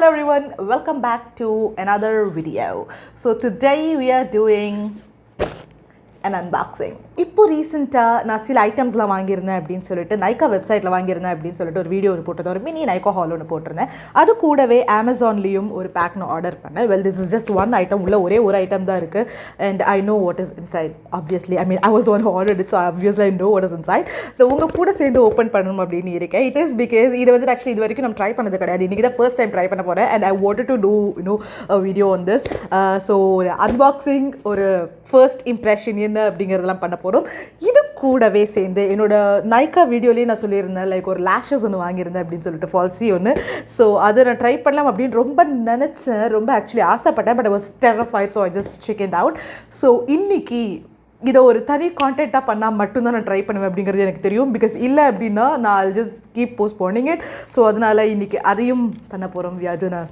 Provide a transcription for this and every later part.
Hello everyone, welcome back to another video. So today we are doing an unboxing. இப்போ ரீசெண்டாக நான் சில ஐட்டம்ஸ்லாம் வாங்கியிருந்தேன் அப்படின்னு சொல்லிட்டு நைக்கா வெப்சைட்டில் வாங்கியிருந்தேன் அப்படின்னு சொல்லிட்டு ஒரு வீடியோ ஒன்று போட்டது, ஒரு மினி நைக்கா ஹால் ஒன்று போட்டிருந்தேன். அது கூடவே அமேசான்லேயும் ஒரு பேக் நான் ஆர்டர் பண்ணேன். Well, this is just one item, உள்ள ஒரே ஒரு ஐட்டம் தான் இருக்குது. And I know what is inside. Obviously I was one order it, so obviously I know what is inside. So உங்கள் கூட சேர்ந்து ஓப்பன் பண்ணணும் அப்படின்னு இருக்கேன். இட் இஸ் பிகாஸ் இது வந்து ஆக்சுவலி இது வரைக்கும் நம்ம ட்ரை பண்ணது கிடையாது. இன்றைக்கி தான் ஃபர்ஸ்ட் டைம் ட்ரை பண்ண போகிறேன். And I wanted to do video on this. So ஒரு அன்பாக்சிங், ஒரு ஃபர்ஸ்ட் இம்ப்ரெஷன் என்ன அப்படிங்கிறதெல்லாம் பண்ண போகிறோம். இது கூடவே சேர்ந்து என்னோட நைக்கா வீடியோலேயே நான் சொல்லியிருந்தேன், லைக் ஒரு லேஷஸ் ஒன்று வாங்கியிருந்தேன் அப்படின்னு சொல்லிட்டு, ஃபால்ஸி ஒன்று. ஸோ அதை நான் ட்ரை பண்ணலாம் அப்படின்னு ரொம்ப நினச்சேன், ரொம்ப ஆக்சுவலி ஆசைப்பட்டேன். But I was terrified, so I just check it out. So இன்னைக்கு இதை ஒரு தனி கான்டென்ட்டாக பண்ணால் மட்டும்தான் நான் ட்ரை பண்ணுவேன் அப்படிங்கிறது எனக்கு தெரியும். பிகாஸ் இல்லை அப்படின்னா நான் ஐல் just keep postponing it. So அதனால் இன்னைக்கு அதையும் பண்ண போகிறோம். We are gonna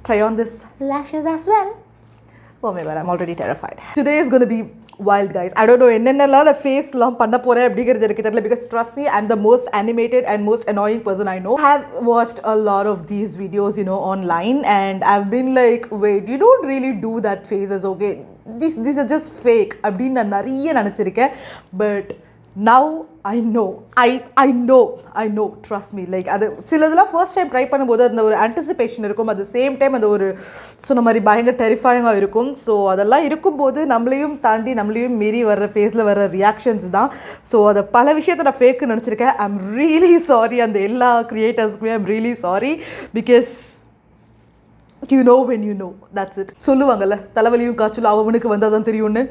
try on this lashes as well. Oh my god, I'm already terrified. Today is going to be wild, guys. I don't know என்னென்னலாம் நான் ஃபேஸ்லாம் பண்ண போகிறேன் அப்படிங்கிறது எனக்கு தெரியல. Because trust me, I'm the most animated and most annoying person I know. I have watched a lot of these videos, online, and I've been like, wait, you don't really do that phases, okay? These are just fake. அப்படின்னு நான் நிறைய நினச்சிருக்கேன். But now I know, trust me. Like அது சிலதெல்லாம் first time try பண்ணும்போது அந்த ஒரு anticipation இருக்கும், அட் த சேம் டைம் அந்த ஒரு சொன்ன மாதிரி பயங்கர டெரிஃபைங்காக இருக்கும். ஸோ அதெல்லாம் இருக்கும்போது நம்மளையும் தாண்டி நம்மளையும் மீறி வர்ற ஃபேஸில் வர்ற ரியாக்ஷன்ஸ் தான். ஸோ அதை பல விஷயத்தை நான் ஃபேக்குன்னு நினச்சிருக்கேன். ஐ எம் ரியலி சாரி அந்த எல்லா க்ரியேட்டர்ஸ்க்குமே. I am really sorry because you know when you know, that's it. சொல்லுவாங்கல்ல, தலைவலியும் காய்ச்சலும் அவனுக்கு வந்தால் தான் தெரியும்னு.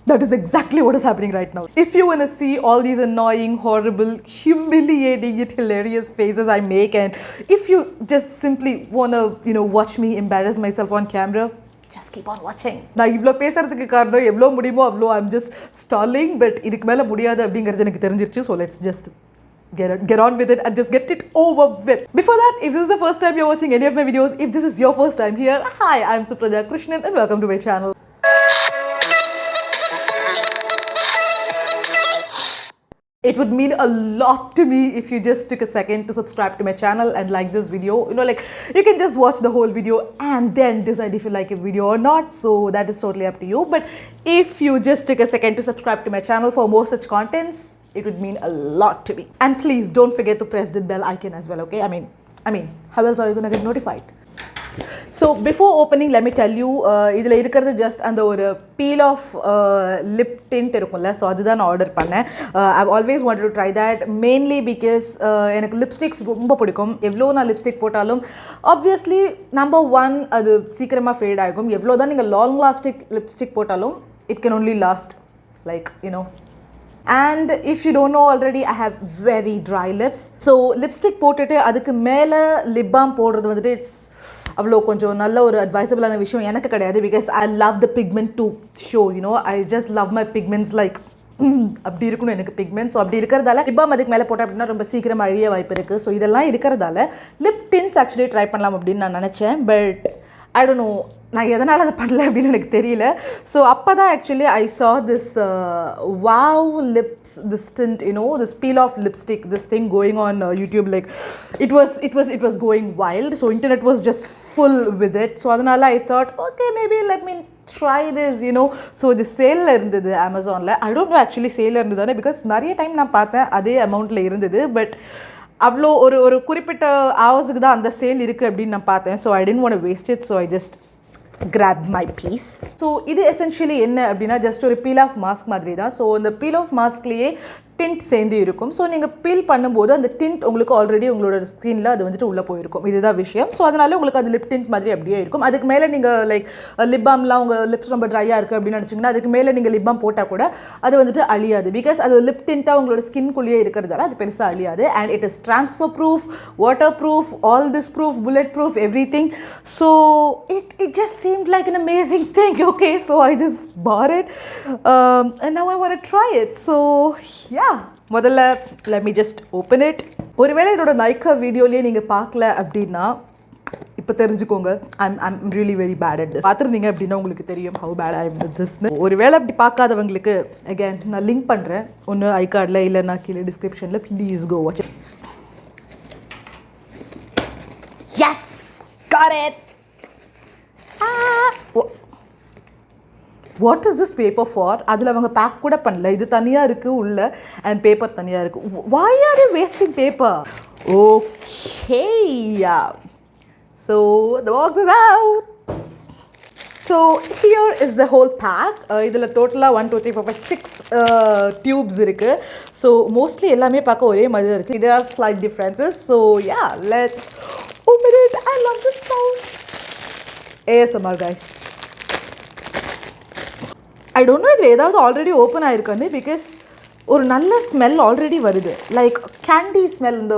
That is exactly what is happening right now. If you want to see all these annoying, horrible, humiliating yet hilarious faces I make, and if you just simply want to, watch me embarrass myself on camera, just keep on watching. நான் இவ்வளோ பேசுறதுக்கு காரணம் எவ்வளோ முடியுமோ அவ்வளோ I'm just stalling, but இதுக்கு மேலே முடியாது அப்படிங்கிறது எனக்கு தெரிஞ்சிருச்சு. So let's just get on with it and just get it over with. Before that, if this is the first time you're watching any of my videos, if this is your first time here, hi, I'm Supraja Krishnan and welcome to my channel. It would mean a lot to me if you just took a second to subscribe to my channel and like this video. You can just watch the whole video and then decide if you like a video or not. So that is totally up to you. But if you just took a second to subscribe to my channel for more such contents, it would mean a lot to me. And please don't forget to press the bell icon as well, okay? I mean, how else are you gonna get notified? So before opening, let me tell you, இதில் இருக்கிறது just அந்த ஒரு peel off lip tint இருக்கும்ல, so அதுதான் நான் order பண்ணேன். I've always wanted to try that, mainly because எனக்கு lipsticks ரொம்ப பிடிக்கும். எவ்வளோ நான் லிப்ஸ்டிக் போட்டாலும் ஆப்வியஸ்லி நம்பர் ஒன் அது சீக்கிரமாக ஃபேட் ஆகும். எவ்வளோ தான் நீங்கள் லாங் லாஸ்டிக் லிப்ஸ்டிக் போட்டாலும் it can only last like And if you don't know already, I have very dry lips. So lipstick போட்டுட்டு அதுக்கு மேலே லிப் பாம் போடுறது வந்துட்டு இட்ஸ் அவ்வளோ கொஞ்சம் நல்ல ஒரு அட்வைசபிளான விஷயம் எனக்கு கிடையாது. Because I love the pigment to show, I just love my pigments like அப்படி இருக்கணும் எனக்கு பிக்மெண்ட். ஸோ அப்படி இருக்கிறதால லிப் பாம் அதுக்கு மேலே போட்டேன் அப்படின்னா ரொம்ப சீக்கிரமாக அழிய வாய்ப்பு இருக்குது. ஸோ இதெல்லாம் இருக்கிறதால லிப் டின்ஸ் ஆக்சுவலி ட்ரை பண்ணலாம் அப்படின்னு நான் நினச்சேன். பட் ஐ டோன்ட் நோ நான் எதனால் அதை பண்ணல அப்படின்னு எனக்கு தெரியல. ஸோ அப்போ தான் actually I saw this wow lips, this tint, this peel off lipstick, this thing going on YouTube. Like it was going wild. So internet was just full with it. So அதனால I thought, okay, maybe let me try this, So இது சேலில் இருந்தது அமேசானில். I don't know actually சேலில் இருந்ததானே, because நிறைய time நான் பார்த்தேன் அதே அமௌண்ட்டில் இருந்தது. பட் அவ்வளோ ஒரு குறிப்பிட்ட ஹவர்ஸுக்கு தான் அந்த சேல் இருக்குது அப்படின்னு நான் பார்த்தேன். So I didn't want to waste it, so I just grab my piece. So இது எசென்ஷியலி என்ன அப்படின்னா ஜஸ்ட் ஒரு பீல் ஆஃப் மாஸ்க் மாதிரி தான். ஸோ அந்த பீல் ஆஃப் மாஸ்க்லேயே டிண்ட் சேர்ந்து இருக்கும். ஸோ நீங்கள் பீல் பண்ணும்போது அந்த டிண்ட் உங்களுக்கு ஆல்ரெடி உங்களோட ஸ்கின்ல அது வந்துட்டு உள்ளே போயிருக்கும். இதுதான் விஷயம். ஸோ அதனால உங்களுக்கு அது லிப் டிண்ட் மாதிரி அப்படியே இருக்கும். அதுக்கு மேலே நீங்கள் லைக் லிப் பாம்லாம் உங்கள் லிப்ஸ் ரொம்ப ட்ரையாக இருக்குது அப்படின்னு நினச்சிங்கன்னா அதுக்கு மேலே நீங்கள் லிப் பாம் போட்டால் கூட அது வந்துட்டு அழியாது. பிகாஸ் அது லிப் டிண்ட்டாக உங்களோட ஸ்கின்குள்ளேயே இருக்கிறதால அது பெருசாக அழியாது. And it is transfer proof, water proof, all this proof, bullet proof, every thing. So it just seemed like an amazing thing. Okay, so I just bought it and now I want to try it. So yeah, முதல்ல let me just open it. ஒருவேளை என்னோட நைக்கா வீடியோலேயே நீங்கள் பார்க்கல அப்படின்னா இப்போ தெரிஞ்சுக்கோங்க, I'm really very bad at this. பார்த்துருந்தீங்க அப்படின்னா உங்களுக்கு தெரியும் how bad I am at this. ஒருவேளை அப்படி பார்க்காதவங்களுக்கு again நான் லிங்க் பண்ணுறேன், ஒன்று ஐ கார்டில் இல்லை நான் கீழே டிஸ்கிரிப்ஷனில். Please go watch it. Yes, got it. What is this paper for? அதில் அவங்க பேக் கூட பண்ணல. இது தனியாக இருக்குது உள்ள and paper தனியாக இருக்குது. Why are they wasting paper? Okay. So the box is out. So here is the whole pack. இதில் டோட்டலாக 1 2 3 4 5 6 tubes இருக்குது. So mostly எல்லாமே பார்க்க ஒரே மாதிரி தான் இருக்குது. There are slight differences. So yeah, let's open it. I love this sound. ASMR guys. I don't know இதில் ஏதாவது ஆல்ரெடி ஓப்பன் ஆகிருக்கான்னு பிகாஸ் ஒரு நல்ல ஸ்மெல் ஆல்ரெடி வருது. லைக் கேண்டி ஸ்மெல், இந்த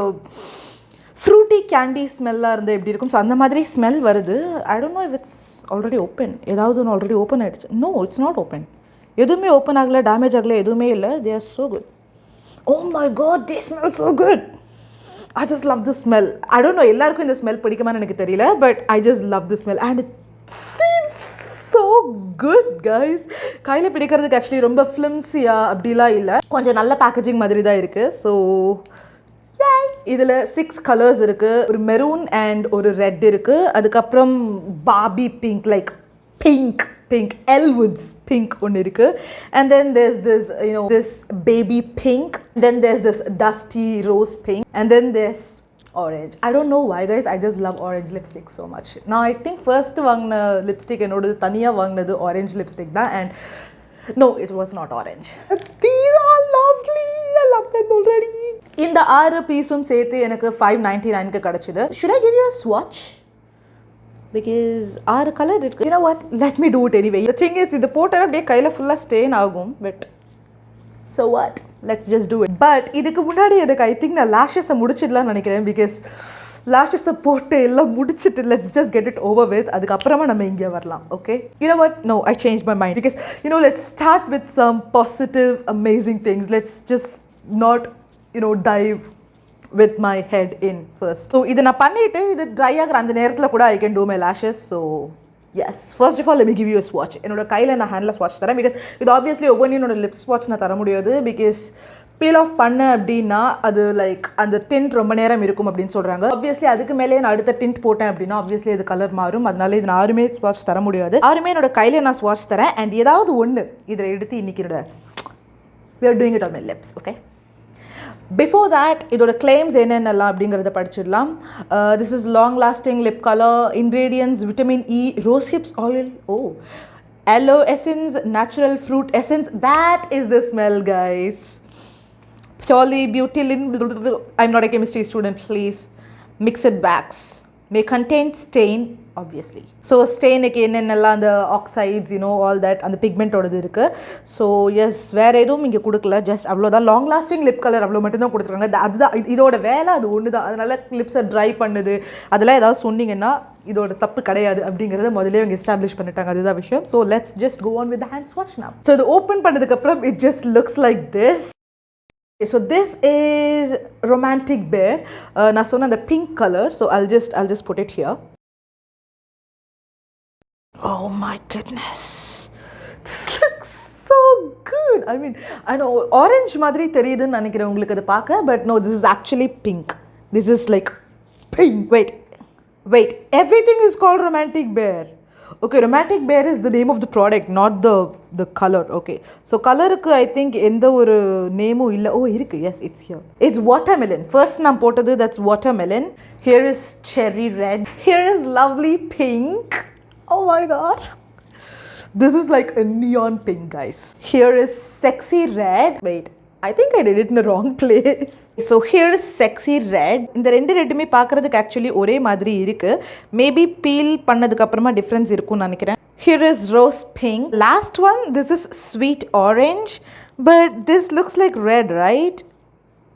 ஃப்ரூட்டி கேண்டி ஸ்மெல்லாக இருந்தால் எப்படி இருக்கும், ஸோ அந்த மாதிரி ஸ்மெல் வருது. I don't know if it's already open. ஏதாவது ஒன்று ஆல்ரெடி ஓப்பன் ஆகிடுச்சு. No, it's not open. எதுவுமே ஓப்பன் ஆகலை, டேமேஜ் ஆகலை, எதுவுமே இல்லை. They are so good. Oh my God, they smell so good. I just love the smell. I don't know எல்லாருக்கும் இந்த ஸ்மெல் பிடிக்குமான்னு எனக்கு தெரியல, but I just love the smell and it seems so good guys. கையில் பிடிக்கிறதுக்கு actually ரொம்ப ஃப்ளிம்ஸியாக அப்படிலாம் இல்லை, கொஞ்சம் நல்ல பேக்கேஜிங் மாதிரி தான் இருக்குது. ஸோ இதில் 6 கலர்ஸ் இருக்குது. ஒரு மெரூன் அண்ட் ஒரு ரெட் இருக்குது. அதுக்கப்புறம் Barbie pink, like pink Elwood's pink ஒன்று இருக்கு. And then there's this, this baby pink. Then there's this dusty rose pink. And then there's orange. I don't know why guys, I just love orange lipstick so much. Now I think first வாங்கின lipstick என்னோட தனியாக வாங்கினது orange lipstick தான். And no, it was not orange. These are lovely. I love them already. இந்த 6 பீஸும் சேர்த்து எனக்கு 599க்கு கிடச்சிது. Should I give you a swatch? Because 6 color இருக்கு. You know what? Let me do it anyway. The thing is, இது போட்டால் அப்படியே கையில் ஃபுல்லாக ஸ்டெயின் ஆகும். But so what? Let's just do it. But இதுக்கு முன்னாடி எனக்கு ஐ திங்க் நான் lashes-ஐ முடிச்சிடலாம்னு நினைக்கிறேன். பிகாஸ் lashes-ஐ போட்டு எல்லாம் முடிச்சிட்டு let's just get it over with. அதுக்கப்புறமா நம்ம இங்கே வரலாம். Okay? You know what? No, I changed my mind. Because let's start with some positive, amazing things. Let's just not, dive with my head in first. So இதை நான் பண்ணிவிட்டு இது try ஆகிற அந்த நேரத்தில் கூட I can do my lashes. So yes, first of all let me give you a swatch. என்னோட கையில் நான் ஹேண்டில் ஸ்வாட்ச் தரேன். பிகாஸ் இது ஆப்வியஸ்லி ஒவ்வொன்றும் என்னோட லிப் ஸ்வாட்ச் நான் தர முடியாது. பிகாஸ் பீல் ஆஃப் பண்ண அப்படின்னா அது லைக் அந்த டிண்ட் ரொம்ப நேரம் இருக்கும் அப்படின்னு சொல்கிறாங்க. ஆப்வியஸ்லி அதுக்கு மேலே நான் அடுத்த டிண்ட் போட்டேன் அப்படின்னா ஆப்வியஸ்லி அது கலர் மாறும். அதனால இது நான் யாருமே ஸ்வாட்ச் தர முடியாது. யாருமே என்னோட கையில் நான் ஸ்வாட்ச் தரேன். அண்ட் ஏதாவது ஒன்று இதில் எடுத்து இன்றைக்கி என்னோட we are doing it on my lips. Okay? Before that, இதோட claims என்னென்னலாம் அப்படிங்கிறத படிச்சிடலாம். This is long lasting lip color, ingredients vitamin E, rose hips oil, aloe essence, natural fruit essence. That is the smell guys. Purely Beautylin, I'm not a chemistry student, please. Mixed wax may contain stain obviously. So ஸ்டெயினுக்கு என்னென்னலாம் அந்த oxides all that அந்த பிக்மெண்ட்டோடது இருக்குது. So S வேறு எதுவும் இங்கே கொடுக்கல. Just அவ்வளோதான். Long lasting lip colour அவ்வளோ மட்டும்தான் கொடுத்துருக்காங்க. அதுதான் இதோட வேலை, அது ஒன்று தான். அதனால் லிப்ஸை ட்ரை பண்ணுது அதெல்லாம் ஏதாவது சொன்னீங்கன்னா இதோட தப்பு கிடையாது அப்படிங்கிறத முதலே அவங்க எஸ்டாப்ளிஷ் பண்ணிட்டாங்க. அதுதான் விஷயம். So let's just go on with the hand ஸ்வாட்ச் நவ். ஸோ இது ஓப்பன் பண்ணதுக்கப்புறம் it just looks like this. So this is Romantic Bear. நான் சொன்ன அந்த pink color. So I'll just put it here. Oh my goodness, this looks so good. I mean, I know orange மாதிரி தெரியுதுன்னு நினைக்கிறேன் உங்களுக்கு அது பார்க்க. But no, this is actually pink. This is like pink. Wait, everything is called Romantic Bear. Okay, Romantic Bear is the name of the product, not the color. Okay, so color-க்கு I think எந்த ஒரு நேமும் இல்லை. இருக்கு. Yes, it's here. It's watermelon. First நான் போட்டது that's watermelon. Here is cherry red. Here is lovely pink. Oh my god, this is like a neon pink guys. Here is sexy red. Wait, I think I did it in the wrong place. So here is sexy red. இந்த ரெண்டு ரெட்டுமே பார்க்கறதுக்கு actually ஒரே மாதிரி இருக்கு. Maybe feel பண்ணதுக்கு அப்புறமா difference இருக்கும்னு நினைக்கிறேன். Here is rose pink. Last one, this is sweet orange, but this looks like red, right?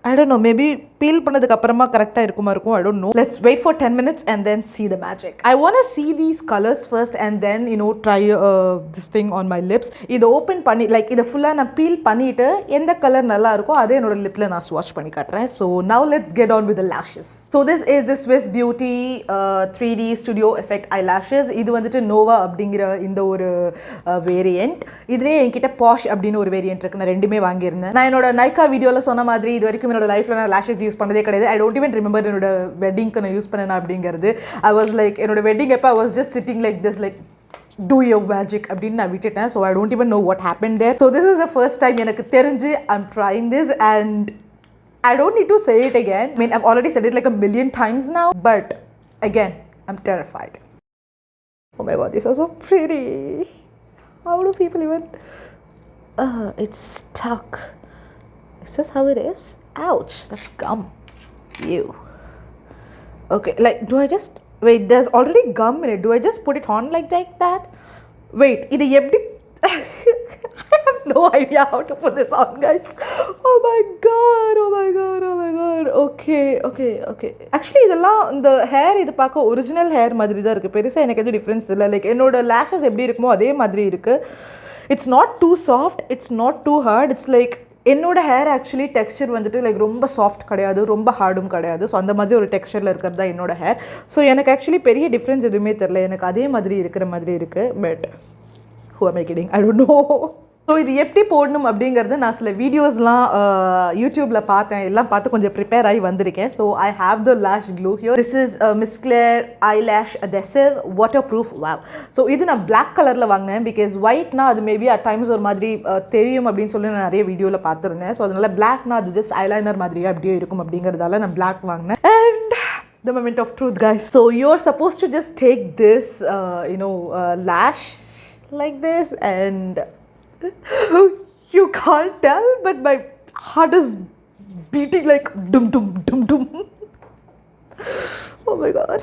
I don't know, maybe peel பண்ணதுக்கு அப்புறமா கரெக்டாக இருக்குமா இருக்கும். I don't know. Let's wait for 10 minutes and then see the magic. I want to see these colors first and then try this thing on my lips. இதை open பண்ணி like இதை ஃபுல்லாக நான் பீல் பண்ணிவிட்டு எந்த கலர் நல்லா இருக்கோ அதே என்னோட லிப்பில் நான் ஸ்வாட்ச் பண்ணி காட்டுறேன். So now let's get on with the lashes. So this is the Swiss Beauty 3D Studio Effect eyelashes. இது வந்துட்டு நோவா அப்படிங்கிற இந்த ஒரு வேரியண்ட். இதுலேயே என்கிட்ட பாஷ் அப்படின்னு ஒரு வேரியண்ட் இருக்குது. நான் ரெண்டுமே வாங்கியிருந்தேன். நான் என்னோட நைக்கா வீடியோவில் சொன்ன மாதிரி இது வரைக்கும் வரைக்கும் என்னோட லைஃப்பில் நான் lashes யூஸ் பண்ணதே கிடையாது. I don't even remember என்னோட வெட்டிங்க்கு நான் யூஸ் பண்ணேன் அப்படிங்கிறது. I was like என்னோட வெட்டிங் அப்போ I was just sitting like this like do your magic அப்படின்னு நான் விட்டுட்டேன். So I don't even know what happened there. So this is the first time எனக்கு தெரிஞ்சு I'm trying this and I don't need to say it again. I mean I've already said it like a million times now, but again I'm terrified. Oh my god, these are so pretty. How do people even it's stuck. Is this how it is? Ouch, that's gum. Ew. Okay, like do I just wait, there's already gum in it. Do I just put it on like that? Wait, idu eppadi I have no idea how to put this on, guys. Oh my god. Okay. Actually இதெல்லாம் இந்த hair இது பார்க்க original hair மாதிரி தான் இருக்கு. பெருசா எனக்கு எதுவும் டிஃபரன்ஸ் இல்லை. லைக் என்னோட lashes எப்படி இருக்குமோ அதே மாதிரி இருக்கு. It's not too soft, it's not too hard. It's like என்னோட ஹேர் ஆக்சுவலி டெக்ஸ்சர் வந்துட்டு லைக் ரொம்ப சாஃப்ட் கிடையாது, ரொம்ப ஹார்டும் கிடையாது. ஸோ அந்த மாதிரி ஒரு டெக்ஸ்சரில் இருக்கிறது தான் என்னோட ஹேர். ஸோ எனக்கு ஆக்சுவலி பெரிய டிஃப்ரென்ஸ் எதுவுமே தெரில. எனக்கு அதே மாதிரி இருக்கிற மாதிரி இருக்குது. But who am I kidding? I don't know. So இது எப்படி போடணும் அப்படிங்கிறது நான் சில வீடியோஸ்லாம் யூடியூப்பில் பார்த்தேன். எல்லாம் பார்த்து கொஞ்சம் ப்ரிப்பேர் ஆகி வந்திருக்கேன். So I have the lash glue here. This is Miss Claire eyelash adhesive waterproof wow. So இது நான் பிளாக் கலரில் வாங்கினேன். பிகாஸ் ஒயிட்னா அது மேபி அட் டைம்ஸ் ஒரு மாதிரி தெரியும் அப்படின்னு சொல்லி நான் நிறைய வீடியோவில் பார்த்துருந்தேன். ஸோ அதனால் பிளாக்னா அது ஜஸ்ட் ஐலைனர் மாதிரியே அப்படியே இருக்கும் அப்படிங்கிறதால நான் பிளாக் வாங்கினேன். And the moment of truth, guys. So you're supposed to just take this lash like this and you can't tell, but my heart is beating like dum dum dum dum. Oh my god.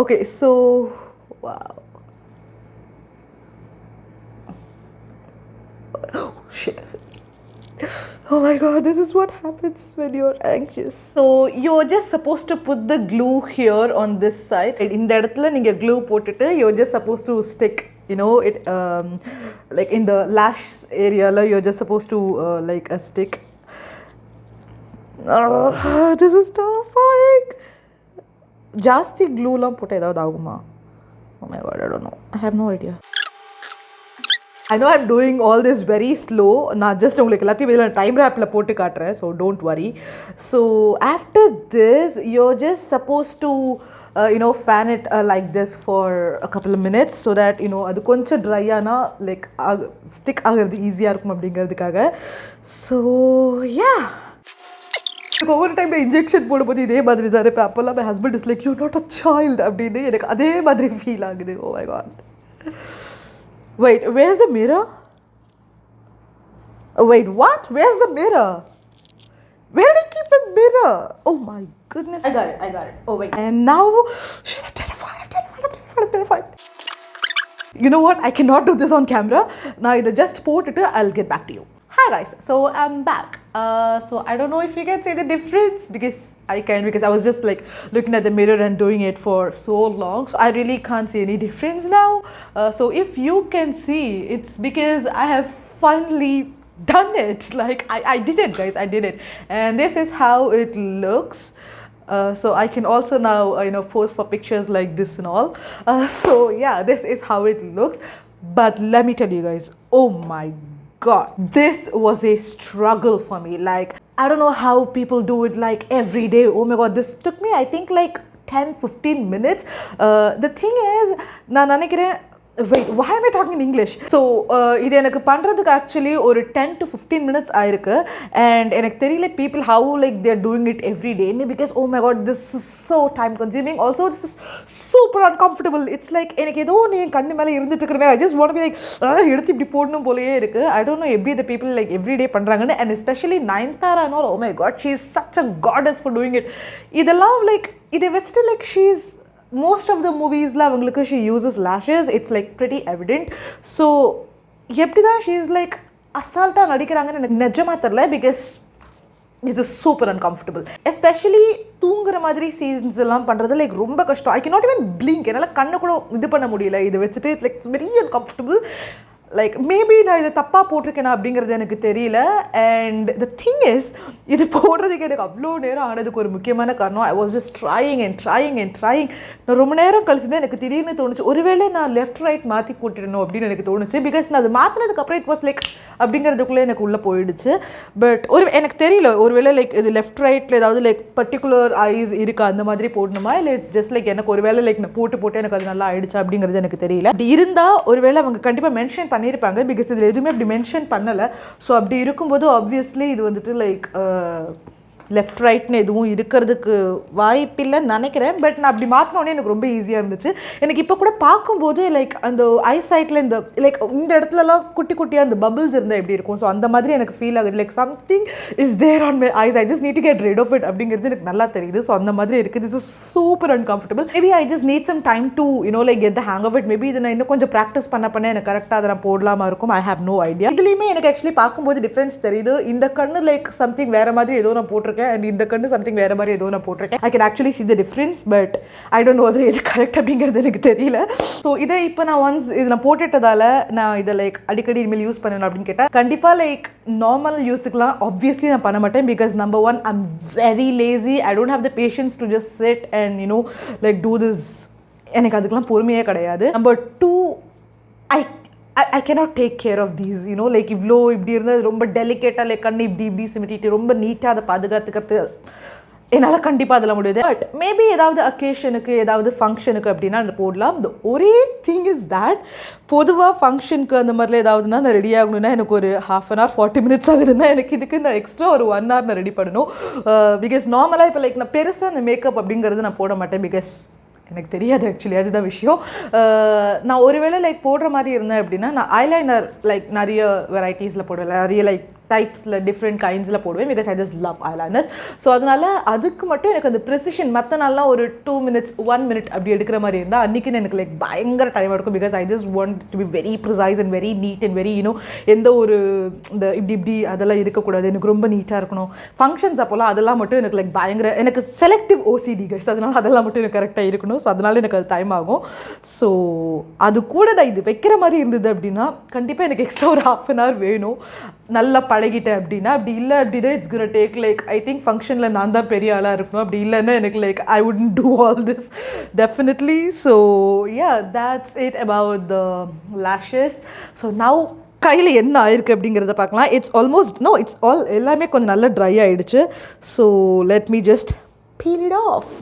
Okay, so wow. Oh shit. Oh my god, this is what happens when you're anxious. So you're just supposed to put the glue here on this side. And in that இடத்துல நீங்க glue போட்டுட்டு you're just supposed to stick it like in the lash area you're just supposed to like a stick. This is terrifying. Jasti glue lam potta edavadhu aguma? Oh my god, I don't know. I have no idea. I know I'm doing all this very slow. நான் just உங்களுக்கு எல்லாத்தையும் இதில் time ரேப்பில் போட்டு காட்டுறேன். So don't worry. So after this you're just supposed to fan it like this for a couple of minutes so that அது கொஞ்சம் try ஆனால் like stick ஆகிறது ஈஸியாக இருக்கும் அப்படிங்கிறதுக்காக. ஸோ யா, ஒவ்வொரு டைம் இன்ஜெக்ஷன் போடும்போது இதே மாதிரி தான் இருப்பேன். அப்போல்லாம் my husband is like you not a child அப்படின்னு எனக்கு அதே மாதிரி ஃபீல் ஆகுது. Oh my God. Wait, where's the mirror? Wait, what? Where's the mirror? Where did I keep the mirror? Oh my goodness. I got it. Oh wait. And now, shit, I'm terrified. You know what? I cannot do this on camera. Now either just put it, I'll get back to you. Hi guys, so I'm back. So I don't know if you can see the difference because I can, because I was just like looking at the mirror and doing it for so long. So I really can't see any difference now. So if you can see, it's because I have finally done it. Like I did it, guys. I did it. And this is how it looks. So I can also now pose for pictures like this and all. So yeah, this is how it looks. But let me tell you guys, oh my god, this was a struggle for me. Like I don't know how people do it like every day. Oh my god, this took me I think like 10-15 minutes. The thing is நான் நினைக்கிறேன், wait, why am I talking in English? So இது எனக்கு பண்றதுக்கு actually ஒரு 10 to 15 minutes ஆயிருக்கு. And எனக்கு தெரியல people how like they're doing it every day, because oh my god, this is so time consuming. Also this is super uncomfortable. It's like எனக்கு ஏதோ நீ கண்ணு மேல இருந்துட்டு இருக்கறவே I just want to be like எடுத்து இப்படி போடணும் போலயே இருக்கு. I don't know எப்படி the people like every day பண்றாங்கன்னு. And especially Nayanthara and all, oh my god, she is such a goddess for doing it. இதெல்லாம் like இதை வச்சுட்டு like she's most of the movies la avangalukku she uses lashes. It's like pretty evident. So epdi she is like assaulta nadikranga enakku nijama therla, because it is super uncomfortable. Especially தூங்குற மாதிரி scenes எல்லாம் பண்றது like ரொம்ப கஷ்டம். I cannot even blink. என்னால கண்ணு கூட இது பண்ண முடியல இதை வச்சுட்டு. It's like very uncomfortable. Like maybe நான் இதை தப்பாக போட்டிருக்கேனா அப்படிங்கிறது எனக்கு தெரியல. அண்ட் த திங் இஸ் இது போடுறதுக்கு எனக்கு அவ்வளோ நேரம் ஆனதுக்கு ஒரு முக்கியமான காரணம், ஐ வாஸ் ஜஸ்ட் ட்ரையிங். நான் ரொம்ப நேரம் கழிச்சு தான் எனக்கு திடீர்னு தோணுச்சு, ஒருவேளை நான் லெஃப்ட் ரைட் மாற்றி போட்டுடணும் அப்படின்னு எனக்கு தோணுச்சு. பிகாஸ் நான் அது மாற்றினதுக்கப்புறம் இட் வாஸ் லைக் அப்படிங்கிறதுக்குள்ளே எனக்கு உள்ளே போயிடுச்சு. பட் எனக்கு தெரியல, ஒருவேளை லைக் இது லெஃப்ட் ரைட்டில் ஏதாவது லைக் பர்டிகுலர் ஐஸ் இருக்கா அந்த மாதிரி போடணுமா, இல்லை இட்ஸ் ஜஸ்ட் லைக் எனக்கு ஒருவேளை லைக் நான் போட்டு எனக்கு அது நல்லா ஆயிடுச்சு அப்படிங்கிறது எனக்கு தெரியல. அப்படி இருந்தால் ஒருவேளை அவங்க கண்டிப்பாக மென்ஷன் பண்ணியிருப்பாங்க. பிகாஸ் இதில் எதுவுமே அப்படி மென்ஷன் பண்ணலை. ஸோ அப்படி இருக்கும்போது ஆப்வியஸ்லி இது வந்துட்டு லைக் லெஃப்ட் ரைட்னு எதுவும் இருக்கிறதுக்கு வாய்ப்பில்லைன்னு நினைக்கிறேன். பட் நான் அப்படி மாற்றினோடனே எனக்கு ரொம்ப ஈஸியாக இருந்துச்சு. எனக்கு இப்போ கூட பார்க்கும்போது லைக் அந்த ஐ சைட்டில் இந்த லைக் இந்த இடத்துலலாம் குட்டியாக அந்த பபிள்ஸ் இருந்தால் எப்படி இருக்கும், ஸோ அந்த மாதிரி எனக்கு ஃபீல் ஆகுது. Like something is there on my eyes, I just need to get rid of it அப்படிங்கிறது எனக்கு நல்லா தெரியுது. ஸோ அந்த மாதிரி இருக்குது. This is super uncomfortable. Maybe I just need some time to like get the hang of it. Maybe இதை நான் இன்னும் கொஞ்சம் ப்ராக்டிஸ் பண்ண எனக்கு கரெக்டாக அதை நான் போடலாமா இருக்கும். I have no idea. இதுலேயுமே எனக்கு ஆக்சுவலி பார்க்கும்போது டிஃப்ரென்ஸ் தெரியுது. இந்த கண்ணு லைக் சம்திங் வேறு மாதிரி ஏதோ நான் போட்டிருக்கேன், அண்ட் இந்த கண்ணு சம்திங் வேறு மாதிரி ஏதோ நான் போட்டிருக்கேன். I can actually see the difference, but I don't no அது எது கரெக்ட் அப்படிங்கிறது எனக்கு தெரியல. ஸோ இதை இப்போ நான் ஒன்ஸ் இது நான் போட்டுட்டதால நான் இதை லைக் அடிக்கடி இனிமேல் யூஸ் பண்ணணும் அப்படின்னு கேட்டால் கண்டிப்பாக லைக் நார்மல் யூஸுக்குலாம் ஆப்வியஸ்லி நான் பண்ண மாட்டேன். Because number 1 I'm very lazy. I don't have the patience to just sit and like do this. எனக்கு அதுக்கெலாம் பொறுமையே கிடையாது. Number 2 I cannot take care of these, like இவ்வளோ இப்படி இருந்தால் ரொம்ப டெலிகேட்டாக லைக் கண்ணு இப்படி சிமிட்டிட்டு ரொம்ப நீட்டாக அதை பாதுகாத்துக்கிறது என்னால் கண்டிப்பாக அதெல்லாம் முடியாது. பட் மேபி ஏதாவது அக்கேஷனுக்கு ஏதாவது ஃபங்க்ஷனுக்கு அப்படின்னா அது போடலாம். இந்த ஒரே திங் இஸ் தேட் பொதுவாக ஃபங்க்ஷனுக்கு அந்த மாதிரிலாம் ஏதாவதுனா நான் ரெடி ஆகணும்னா எனக்கு ஒரு 1/2 hour 40 minutes ஆகுதுன்னா எனக்கு இதுக்கு நான் எக்ஸ்ட்ரா ஒரு 1 hour நான் ரெடி பண்ணணும். பிகாஸ் நார்மலாக இப்போ லைக் நான் பெருசாக அந்த மேக்கப் அப்படிங்கிறது நான் போட மாட்டேன். பிகாஸ் எனக்கு தெரியாது ஆக்சுவலி, அதுதான் விஷயம். நான் ஒருவேளை லைக் போடுற மாதிரி இருந்தேன் அப்படின்னா நான் ஐலைனர் லைக் நிறைய வெரைட்டிஸில் போடுவேன், நிறைய லைக் டைப்ஸில் டிஃப்ரெண்ட் கைண்ட்ஸில் போடுவேன். Because I just love eyeliners. So அதனால் அதுக்கு மட்டும் எனக்கு அந்த ப்ரெசிஷன் மற்ற நாள்லாம் ஒரு 2 minutes 1 minute அப்படி எடுக்கிற மாதிரி இருந்தால் அன்றைக்கின்னு எனக்கு லைக் பயங்கர டைம் எடுக்கும். Because I just want to be very precise and very neat and very எந்த ஒரு இந்த இப்படி அதெல்லாம் இருக்கக்கூடாது, எனக்கு ரொம்ப நீட்டாக இருக்கணும். ஃபங்க்ஷன்ஸ் அப்போல்லாம் அதெல்லாம் மட்டும் எனக்கு லைக் பயங்கர எனக்கு செலக்டிவ் ஓசிடி கைஸ், அதனால் அதெல்லாம் மட்டும் எனக்கு கரெக்டாக இருக்கணும். ஸோ அதனால் எனக்கு அது டைம் ஆகும். ஸோ அது கூட தான் இது வைக்கிற மாதிரி இருந்தது அப்படின்னா கண்டிப்பாக எனக்கு எக்ஸ்ட்ரா ஒரு 1/2 hour வேணும். நல்லா பழகிட்டேன் அப்படின்னா. அப்படி இல்லை அப்படின்னா it's gonna take like I think ஃபங்க்ஷனில் நான் தான் பெரிய ஆளாக இருக்கணும். அப்படி இல்லைன்னா எனக்கு like I wouldn't do all this definitely. So that's it about the lashes. So now கையில் என்ன ஆயிருக்கு அப்படிங்கிறத பார்க்கலாம். இட்ஸ் ஆல்மோஸ்ட் இட்ஸ் ஆல் எல்லாமே கொஞ்சம் நல்லா ட்ரை ஆகிடுச்சு. So let me just peel it off.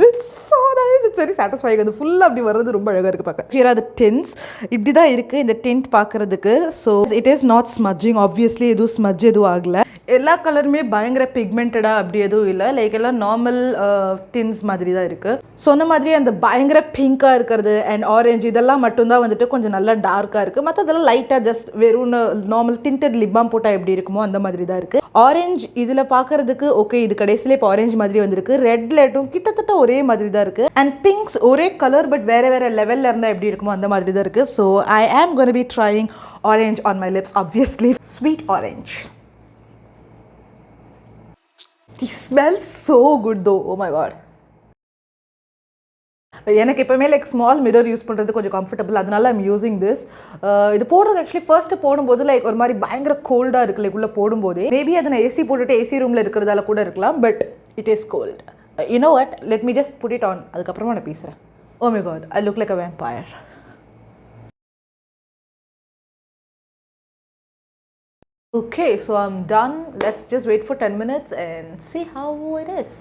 It's so nice. It's very satisfying. அது ஃபுல்லாக அப்படி வர்றது ரொம்ப அழகாக இருக்குது பார்க்க. Here are the tints. இப்படி தான் இருக்குது இந்த டிண்ட் பார்க்குறதுக்கு. So it is not smudging. obviously எதுவும் ஸ்மட்ஜ் எதுவும் ஆகலை. எல்லா கலருமே பயங்கர பிக்மெண்டடாக அப்படி எதுவும் இல்லை. லைக் எல்லாம் நார்மல் டின்ஸ் மாதிரி தான் இருக்குது. சொன்ன மாதிரி அந்த பயங்கர பிங்காக இருக்கிறது அண்ட் ஆரஞ்சு இதெல்லாம் மட்டும்தான் வந்துட்டு கொஞ்சம் நல்லா டார்க்காக இருக்குது. மற்றதெல்லாம் லைட்டாக ஜஸ்ட் வெறும் நார்மல் டிண்டட் லிப் பாம் போட்டால் எப்படி இருக்குமோ அந்த மாதிரி தான் இருக்குது. ஆரஞ்சு இதில் பார்க்குறதுக்கு ஓகே, இது கடைசியிலே இப்போ ஆரஞ்சு மாதிரி வந்திருக்கு. ரெட் லைட்டும் கிட்டத்தட்ட ஒரே மாதிரி தான் இருக்குது. அண்ட் பிங்க்ஸ் ஒரே கலர் பட் வேறு லெவலில் இருந்தால் எப்படி இருக்குமோ அந்த மாதிரி தான் இருக்குது. So I am gonna be trying orange on my lips. Obviously sweet orange. It smells so good though. Oh my god. எனக்கு எப்போவுமே லைக் ஸ்மால் மிரர் யூஸ் பண்ணுறது கொஞ்சம் கம்ஃபர்டபுள், அதனால ஐம் யூஸிங் திஸ். இது போடுறது ஆக்சுவலி ஃபர்ஸ்ட்டு போடும்போது like ஒரு மாதிரி பயங்கர கோல்டாக இருக்குது லைக் உள்ளே போடும்போதே. மேபி அதை நான் ஏசி போட்டுட்டு ஏசி ரூமில் இருக்கிறதால கூட இருக்கலாம். But it is cold. You know what? Let me just put it on. அதுக்கப்புறமா நான் பேசுகிறேன். Oh my god, I look like a vampire. Okay, so I'm done. Let's just wait for 10 minutes and see how it is.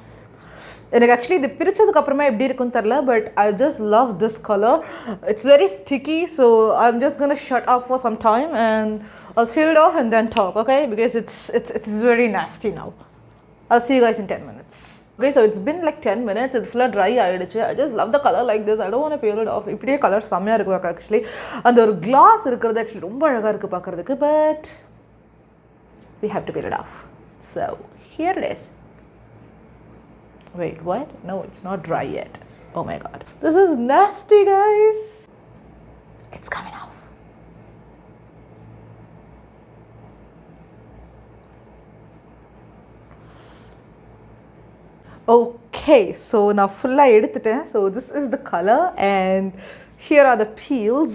எனக்கு actually இது பிரித்ததுக்கு அப்புறமா எப்படி இருக்குன்னு தெரில, but I just love this colour. It's very sticky. So I'm just gonna shut off for some time and I'll fill it off and then talk, okay? Because it's very nasty now. I'll see you guys in 10 minutes. Okay, so it's been like 10 minutes. It's full dry ஆயிடுச்சு. I just love the color like this. I don't want to peel it off. இப்படியே colour செம்மையாக இருக்கு actually. அந்த ஒரு class இருக்கிறது actually ரொம்ப அழகாக இருக்குது பார்க்குறதுக்கு. But we have to peel it off. So here it is. Wait, what? No, it's not dry yet. Oh my god. This is nasty, guys. It's coming off. Okay, so now full-ஆ எடுத்துட்டேன். So this is the color and Here are the peels.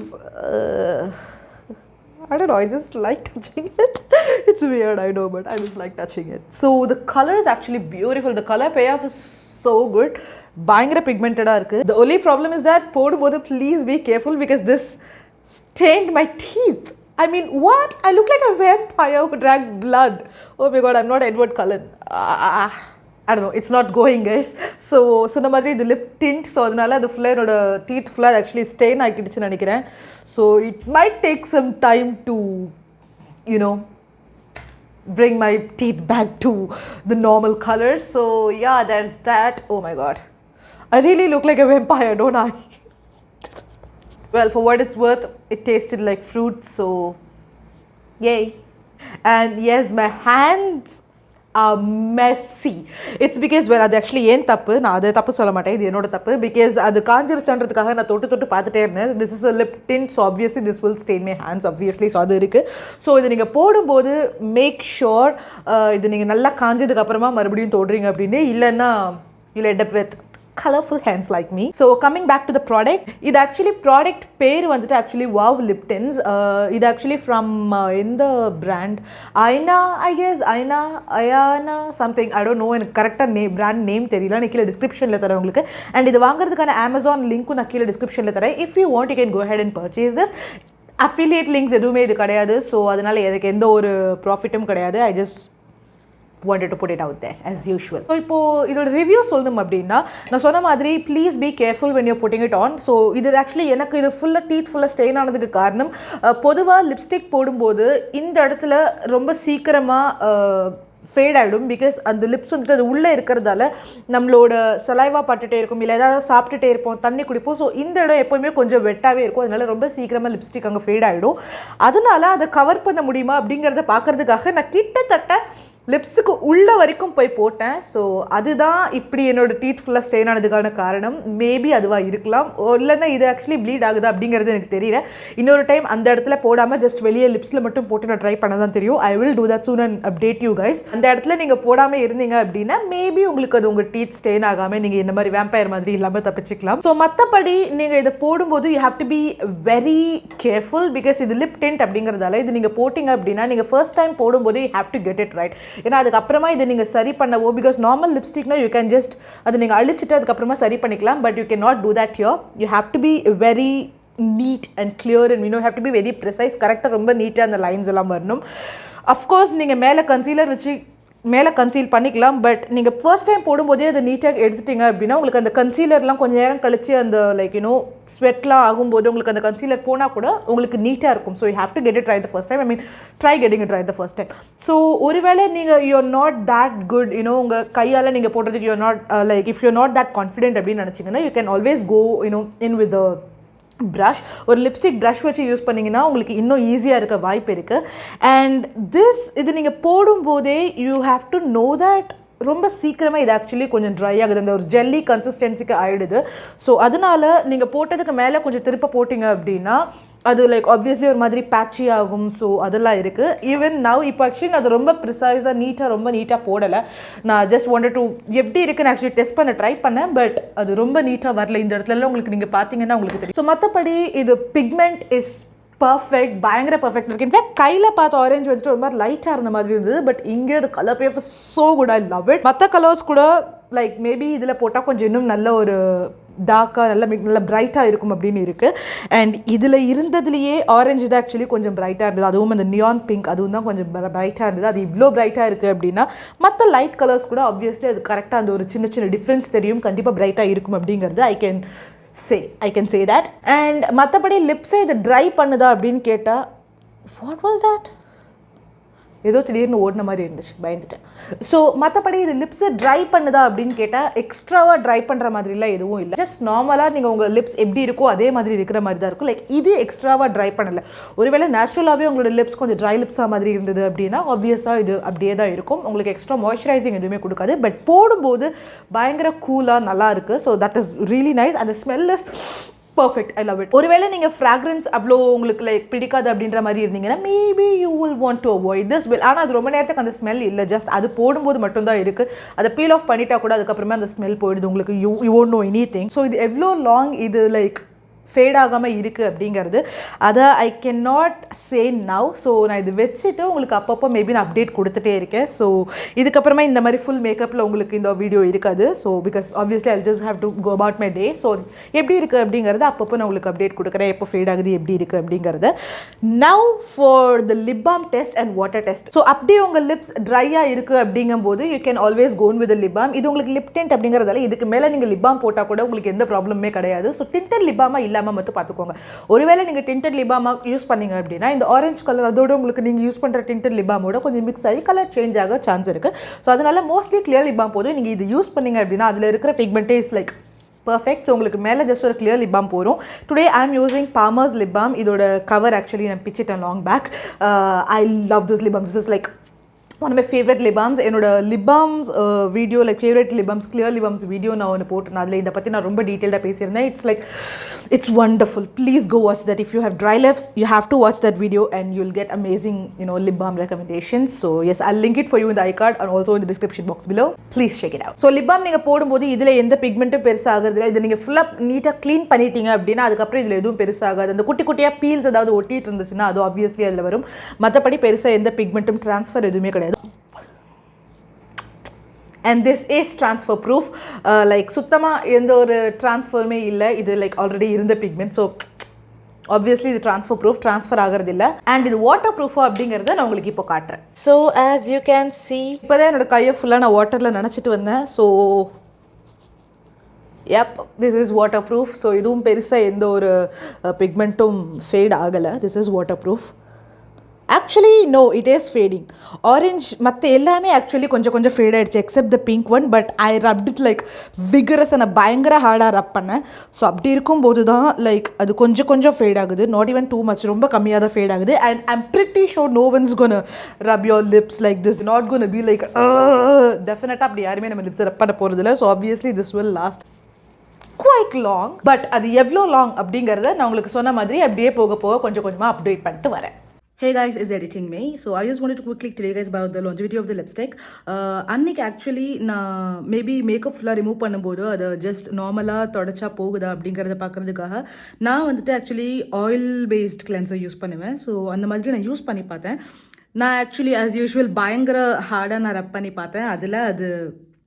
I don't know, I just like touching it. It's weird, I know, but I just like touching it. So the color is actually beautiful. The color payoff is so good. Bangara pigmented irukku. The only problem is that podum please be careful because this stained my teeth. I mean, what? I look like a vampire who drank blood. Oh my god, I'm not Edward Cullen. I don't know, it's not going, guys. So சொன்ன மாதிரி the lip tint, so அதனால the full என்னோட teeth full actually stain ஆகிடுச்சுன்னு நினைக்கிறேன். So it might take some time to, you know, bring my teeth back to the normal color. So yeah, there's that. Oh my god, I really look like a vampire, don't I? Well, for what it's worth, it tasted like fruit, so yay. And yes, my hands are messy. It's because, well, அது actually ஏன் தப்பு, நான் அதை தப்பு சொல்ல மாட்டேன், இது என்னோட தப்பு. பிகாஸ் அது காஞ்சிருச்சுன்றதுக்காக நான் தொட்டு பார்த்துட்டே இருந்தேன். This is a lip tint, so obviously this will stain my hands, obviously. So அது இருக்குது. ஸோ இது நீங்கள் போடும்போது மேக் ஷோர் இது நீங்கள் நல்லா காஞ்சதுக்கு அப்புறமா மறுபடியும் தொடுறீங்க அப்படின்னு, இல்லைன்னா you'll end up with colorful hands like me. So coming back to the product, இது actually product பேர் வந்துட்டு actually wow lip tints. இது actually from in the brand Ayana, I guess Ayana something, I don't know, எனக்கு கரெக்டாக brand name தெரியல, நான் கீழே டிஸ்கிரிப்ஷனில் தரேன் உங்களுக்கு. அண்ட் இது வாங்குறதுக்கான அமேசான் லிங்க்கும் நான் கீழே டிஸ்கிரிப்ஷனில் தரேன். If you want you can go head and purchase this. Affiliate links எதுவுமே இது கிடையாது, ஸோ அதனால் எனக்கு எந்த ஒரு ப்ராஃபிட்டும் கிடையாது. I just wanted to put it out there as usual. So இப்போ இதோட ரிவ்யூ சொல்லணும் அப்படின்னா, நான் சொன்ன மாதிரி please be careful when you're putting it on. So இது ஆக்சுவலி எனக்கு இது ஃபுல்லாக டீத் ஃபுல்லாக ஸ்டெயின் ஆனதுக்கு காரணம், பொதுவாக லிப்ஸ்டிக் போடும்போது இந்த இடத்துல ரொம்ப சீக்கிரமாக ஃபேட் ஆகிடும். பிகாஸ் அந்த லிப்ஸ் வந்துட்டு அது உள்ளே இருக்கிறதால நம்மளோட சலைவா பட்டுட்டே இருக்கும், இல்லை ஏதாவது சாப்பிட்டுட்டே இருப்போம், தண்ணி குடிப்போம். ஸோ இந்த இடம் எப்போவுமே கொஞ்சம் வெட்டாகவே இருக்கும், அதனால ரொம்ப சீக்கிரமாக லிப்ஸ்டிக் அங்கே ஃபேட் ஆகிடும். அதனால அதை கவர் பண்ண முடியுமா அப்படிங்கிறத பார்க்கறதுக்காக நான் கிட்டத்தட்ட லிப்ஸுக்கு உள்ள வரைக்கும் போய் போட்டேன். ஸோ அதுதான் இப்படி என்னோட டீத் ஃபுல்லாக ஸ்டெயின் ஆனதுக்கான காரணம். மேபி அதுவாக இருக்கலாம், இல்லைன்னா இது ஆக்சுவலி ப்ளீட் ஆகுதா அப்படிங்கிறது எனக்கு தெரியல. இன்னொரு டைம் அந்த இடத்துல போடாமல் ஜஸ்ட் வெளியே லிப்ஸில் மட்டும் போட்டு நான் ட்ரை பண்ண தான் தெரியும். I will do that soon and update you guys. அந்த இடத்துல நீங்கள் போடாமல் இருந்தீங்க அப்படின்னா மேபி உங்களுக்கு அது உங்கள் டீத் ஸ்டெயின் ஆகாமல் நீங்கள் இந்த மாதிரி வேம்பயர் மாதிரி இல்லாமல் தப்பிச்சிக்கலாம். ஸோ மற்றபடி நீங்கள் இதை போடும்போது you have to be very careful. Because இது லிப் டிண்ட் அப்படிங்கிறதால இது நீங்கள் போட்டிங்க அப்படின்னா நீங்கள் ஃபர்ஸ்ட் டைம் போடும்போது you have to get it right. ஏன்னா அதுக்கப்புறமா இதை நீங்கள் சரி பண்ணவோ, பிகாஸ் நார்மல் லிப்ஸ்டிக்னா யூ கேன் ஜஸ்ட் அதை நீங்கள் அழிச்சிட்டு அதுக்கப்புறமா சரி பண்ணிக்கலாம். But you can not do that here. You have to be very neat and clear and you have to be very precise. கரெக்டாக ரொம்ப நீட்டாக அந்த லைன்ஸ் எல்லாம் வரணும். அஃப்கோர்ஸ் நீங்கள் மேலே கன்சீலர் வச்சு மேலே கன்சீல் பண்ணிக்கலாம். பட் நீங்கள் ஃபர்ஸ்ட் டைம் போடும்போதே அதை நீட்டாக எடுத்துட்டீங்க அப்படின்னா உங்களுக்கு அந்த கன்சீலர்லாம் கொஞ்சம் நேரம் கழிச்சு அந்த லைக் ஸ்வெட்லாம் ஆகும்போது உங்களுக்கு அந்த கன்சீலர் போனால் கூட உங்களுக்கு நீட்டாக இருக்கும். So you have to get it try the first time. I mean try getting it try the first time. So ஒருவேளை நீங்கள் யூஆர் நாட் தட் குட், உங்கள் கையால் நீங்கள் போடுறதுக்கு you're not like if you're not that confident அப்படின்னு நினச்சிங்கன்னா you can always go in with brush. ஒரு lipstick brush வச்சு யூஸ் பண்ணிங்கன்னா உங்களுக்கு இன்னும் ஈஸியாக இருக்க வாய்ப்பு இருக்குது. அண்ட் இது நீங்கள் போடும்போதே you have to know that ரொம்ப சீக்கிரமாக இது ஆக்சுவலி கொஞ்சம் ட்ரை ஆகுது, அந்த ஒரு ஜெல்லி கன்சிஸ்டன்சிக்கு ஆகிடுது. ஸோ அதனால் நீங்கள் போட்டதுக்கு மேலே கொஞ்சம் திருப்ப போட்டிங்க அப்படின்னா அது லைக் ஆப்வியஸ்லி ஒரு மாதிரி பேட்சி ஆகும். ஸோ அதெல்லாம் இருக்குது. ஈவன் நவ் இப்போ ஆக்சுவலி நான் அது ரொம்ப ப்ரிசைஸாக ரொம்ப நீட்டாக போடலை. நான் ஜஸ்ட் வாண்டட் டு எப்படி இருக்குன்னு ஆக்சுவலி டெஸ்ட் பண்ண ட்ரை பண்ணேன். பட் அது ரொம்ப நீட்டாக வரல. இந்த இடத்துலலாம் உங்களுக்கு நீங்கள் பார்த்தீங்கன்னா உங்களுக்கு தெரியும். ஸோ மற்றபடி இது பிக்மெண்ட் இஸ் பர்ஃபெக்ட், பயங்கர பர்ஃபெக்ட் இருக்குது. இன்ஃபேக்ட் கையில் பார்த்த ஆரஞ்சு வந்துட்டு ஒரு மாதிரி லைட்டாக இருந்த மாதிரி இருந்தது. பட் இங்கே அது colour fab so good, I love it. மற்ற கலர்ஸ் கூட லைக் மேபி இதில் போட்டால் கொஞ்சம் இன்னும் நல்ல ஒரு டார்க்காக நல்ல பிரைட்டாக இருக்கும் அப்படின்னு இருக்குது. அண்ட் இதில் இருந்ததுலேயே ஆரஞ்சு தான் ஆக்சுவலி கொஞ்சம் பிரைட்டாக இருந்தது. அதுவும் அந்த நியான் பிங்க் அதுவும் தான் கொஞ்சம் பிரைட்டாக இருந்தது. அது இவ்வளோ பிரைட்டாக இருக்குது அப்படின்னா மற்ற லைட் கலர்ஸ் கூட ஆப்வியஸ்லி அது கரெக்டாக அந்த ஒரு சின்ன சின்ன டிஃப்ரென்ஸ் தெரியும், கண்டிப்பாக பிரைட்டாக இருக்கும் அப்படிங்கிறது I can say that. And மற்றபடி லிப்ஸை இதை ட்ரை பண்ணுதா அப்படின்னு கேட்டால் வாட் வாஸ் தட், ஏதோ திடீர்னு ஓடின மாதிரி இருந்துச்சு, பயந்துட்டேன். ஸோ மற்றபடி இது லிப்ஸை ட்ரை பண்ணுதா அப்படின்னு கேட்டால் எக்ஸ்ட்ராவாக ட்ரை பண்ணுற மாதிரிலாம் எதுவும் இல்லை. ஜஸ்ட் நார்மலாக நீங்கள் உங்கள் லிப்ஸ் எப்படி இருக்கோ அதே மாதிரி இருக்கிற மாதிரி தான் இருக்கும். லைக் இது எக்ஸ்ட்ராவாக ட்ரை பண்ணலை. ஒருவேளை நேச்சுரலாகவே உங்களோட லிப்ஸ் கொஞ்சம் ட்ரை லிப்ஸாக மாதிரி இருந்தது அப்படின்னா ஆப்வியஸாக இது அப்படியே தான் இருக்கும். உங்களுக்கு எக்ஸ்ட்ரா மாய்ஸ்சரைசிங் எதுவுமே கொடுக்காது. பட் போடும்போது பயங்கர கூலாக நல்லா இருக்குது. So that is really nice. அந்த smell is perfect, I love it. ஒருவேளை நீங்கள் ஃப்ராக்ரன்ஸ் அவ்வளோ உங்களுக்கு லைக் பிடிக்காது அப்படின்ற மாதிரி இருந்தீங்கன்னா maybe you will want to avoid this. ஆனால் அது ரொம்ப நேரத்துக்கு அந்த ஸ்மெல் இல்லை, ஜஸ்ட் அது போடும்போது மட்டும்தான் இருக்குது. அதை பீல் ஆஃப் பண்ணிட்டா கூட அதுக்கப்புறமே அந்த ஸ்மெல் போயிடுது உங்களுக்கு. You won't know any thing. So இது எவ்வளோ லாங் இது லைக் ஃபேட் ஆகாமல் இருக்குது அப்படிங்கிறது. அதை I can not say now. So நான் இது வச்சுட்டு உங்களுக்கு அப்பப்போ மேபி நான் அப்டேட் கொடுத்துட்டே இருக்கேன். ஸோ இதுக்கப்புறமா இந்த மாதிரி ஃபுல் மேக்கப்பில் உங்களுக்கு இந்த வீடியோ இருக்காது. So because obviously I just have to go about my day. So எப்படி இருக்குது அப்படிங்கிறது அப்பப்போ நான் உங்களுக்கு அப்டேட் கொடுக்குறேன், எப்போ ஃபேட் ஆகுது எப்படி இருக்குது அப்படிங்கிறது. Now for the lip balm test and water test. So அப்படியே உங்கள் லிப்ஸ் ட்ரையாக இருக்குது அப்படிங்கும்போது you can always cone with lip balm. இது உங்களுக்கு லிப் டிண்ட் அப்படிங்கிறதால இதுக்கு மேலே நீங்கள் லிப் பாம் போட்டால் கூட உங்களுக்கு எந்த ப்ராப்ளமே கிடையாது. ஸோ டிண்டட் லிப் பாமாக இல்லாமல் மட்டும் பார்த்துக்கோங்க. ஒருவேளை நீங்கள் டிண்டட் லிப் பாம் யூஸ் பண்ணீங்க அப்படின்னா இந்த ஆரஞ்சு கலர் அதோட உங்களுக்கு நீங்கள் யூஸ் பண்ணுற டிண்டட் லிப் பாமோட கொஞ்சம் மிக்ஸ் ஆகி கலர் சேஞ்ச் ஆக சான்ஸ் இருக்குது. ஸோ அதனால மோஸ்ட்லி கிளியர் லிப் பாம் போதும். நீங்கள் இது யூஸ் பண்ணீங்க அப்படின்னா அதில் இருக்கிற பிக்மெண்ட்டே இஸ் லைக் பர்ஃபெக்ட். ஸோ உங்களுக்கு மேலே ஜஸ்ட் ஒரு கிளியர் லிப் பாம் போகிறோம். Today I am using Palmer's lip balm. இதோட கவர் ஆக்சுவலி நான் பிச்சிட்டேன் long back. I love this lip balm. This is like one of my favorite lip balms. என்னோட lip balms video like favourite lip balms clear lip balms video நான் ஒன்று போட்டிருந்தேன். அதில் இதை பற்றி நான் ரொம்ப டீட்டெயிலாக பேசியிருந்தேன். It's wonderful. Please go watch that. If you have dry lips, you have to watch that video and you'll get amazing, lip balm recommendations. So yes, I'll link it for you in the iCard and also in the description box below. Please check it out. So lip balm நீங்கள் போடும்போது இதில் எந்த பிக்மெண்ட்டும் பெருசாகிறதுல இதை நீங்கள் ஃபுல்லாக நீட்டாக clean பண்ணிட்டீங்க அப்படின்னா அதுக்கப்புறம் இதில் எதுவும் பெருசாகாது. அந்த குட்டி குட்டியாக பீல்ஸ் ஏதாவது ஒட்டிட்டு இருந்துச்சுன்னா அது ஆப்வியஸ்லி அதில் வரும். மற்றபடி பெருசாக எந்த பிக்மெண்ட்டும் ட்ரான்ஸ்ஃபர் எதுவுமே கிடையாது. And this is transfer proof. Like சுத்தமாக எந்த ஒரு ட்ரான்ஸ்ஃபருமே இல்லை. இது லைக் ஆல்ரெடி இருந்த பிக்மெண்ட். ஸோ ஆப்வியஸ்லி இது ட்ரான்ஸ்ஃபர் ப்ரூஃப், ட்ரான்ஸ்ஃபர் ஆகிறது இல்லை. அண்ட் இது வாட்டர் ப்ரூஃபா அப்படிங்கிறத நான் உங்களுக்கு இப்போ காட்டுறேன். So as you can see இப்போ தான் என்னோட கையை ஃபுல்லாக நான் வாட்டரில் நினச்சிட்டு வந்தேன். So this is waterproof. So இதுவும் பெருசாக எந்த ஒரு பிக்மெண்ட்டும் ஃபேட் ஆகலை. This is waterproof. Actually no, it is fading. Orange மற்ற எல்லாமே ஆக்சுவலி கொஞ்சம் ஃபேட் ஆகிடுச்சு except the pink one. But I rubbed it like vigorous. நான் பயங்கர ஹார்டாக ரப் பண்ணேன். ஸோ அப்படி இருக்கும்போது தான் லைக் அது கொஞ்சம் ஃபேட் ஆகுது. நாட் ஈவன் டூ மச், ரொம்ப கம்மியாக தான் ஃபேட் ஆகுது. And I'm pretty sure no one's gonna rub your lips like this. Not gonna be like டெஃபினட்டாக அப்படி யாருமே நம்ம லிப்ஸ் ரப் பண்ண போகிறதில்ல. So obviously this will last quite long. But அது எவ்வளோ லாங் அப்படிங்கிறத நான் உங்களுக்கு சொன்ன மாதிரி அப்படியே போக கொஞ்சமாக அப்டேட் பண்ணிட்டு வரேன். Hey guys, it's editing me. So I just wanted to quickly tell you guys about the longevity of the lipstick. அன்னைக்கு ஆக்சுவலி நான் மேபி மேக்கப் ஃபுல்லாக ரிமூவ் பண்ணும்போது அதை ஜஸ்ட் நார்மலாக தொடச்சா போகுதா அப்படிங்கிறத பார்க்குறதுக்காக நான் வந்துட்டு actually oil based cleanser use பண்ணுவேன். ஸோ அந்த மாதிரி நான் யூஸ் பண்ணி பார்த்தேன். நான் ஆக்சுவலி ஆஸ் யூஷுவல் பயங்கர ஹார்டாக நான் ரப் பண்ணி பார்த்தேன். அதில் அது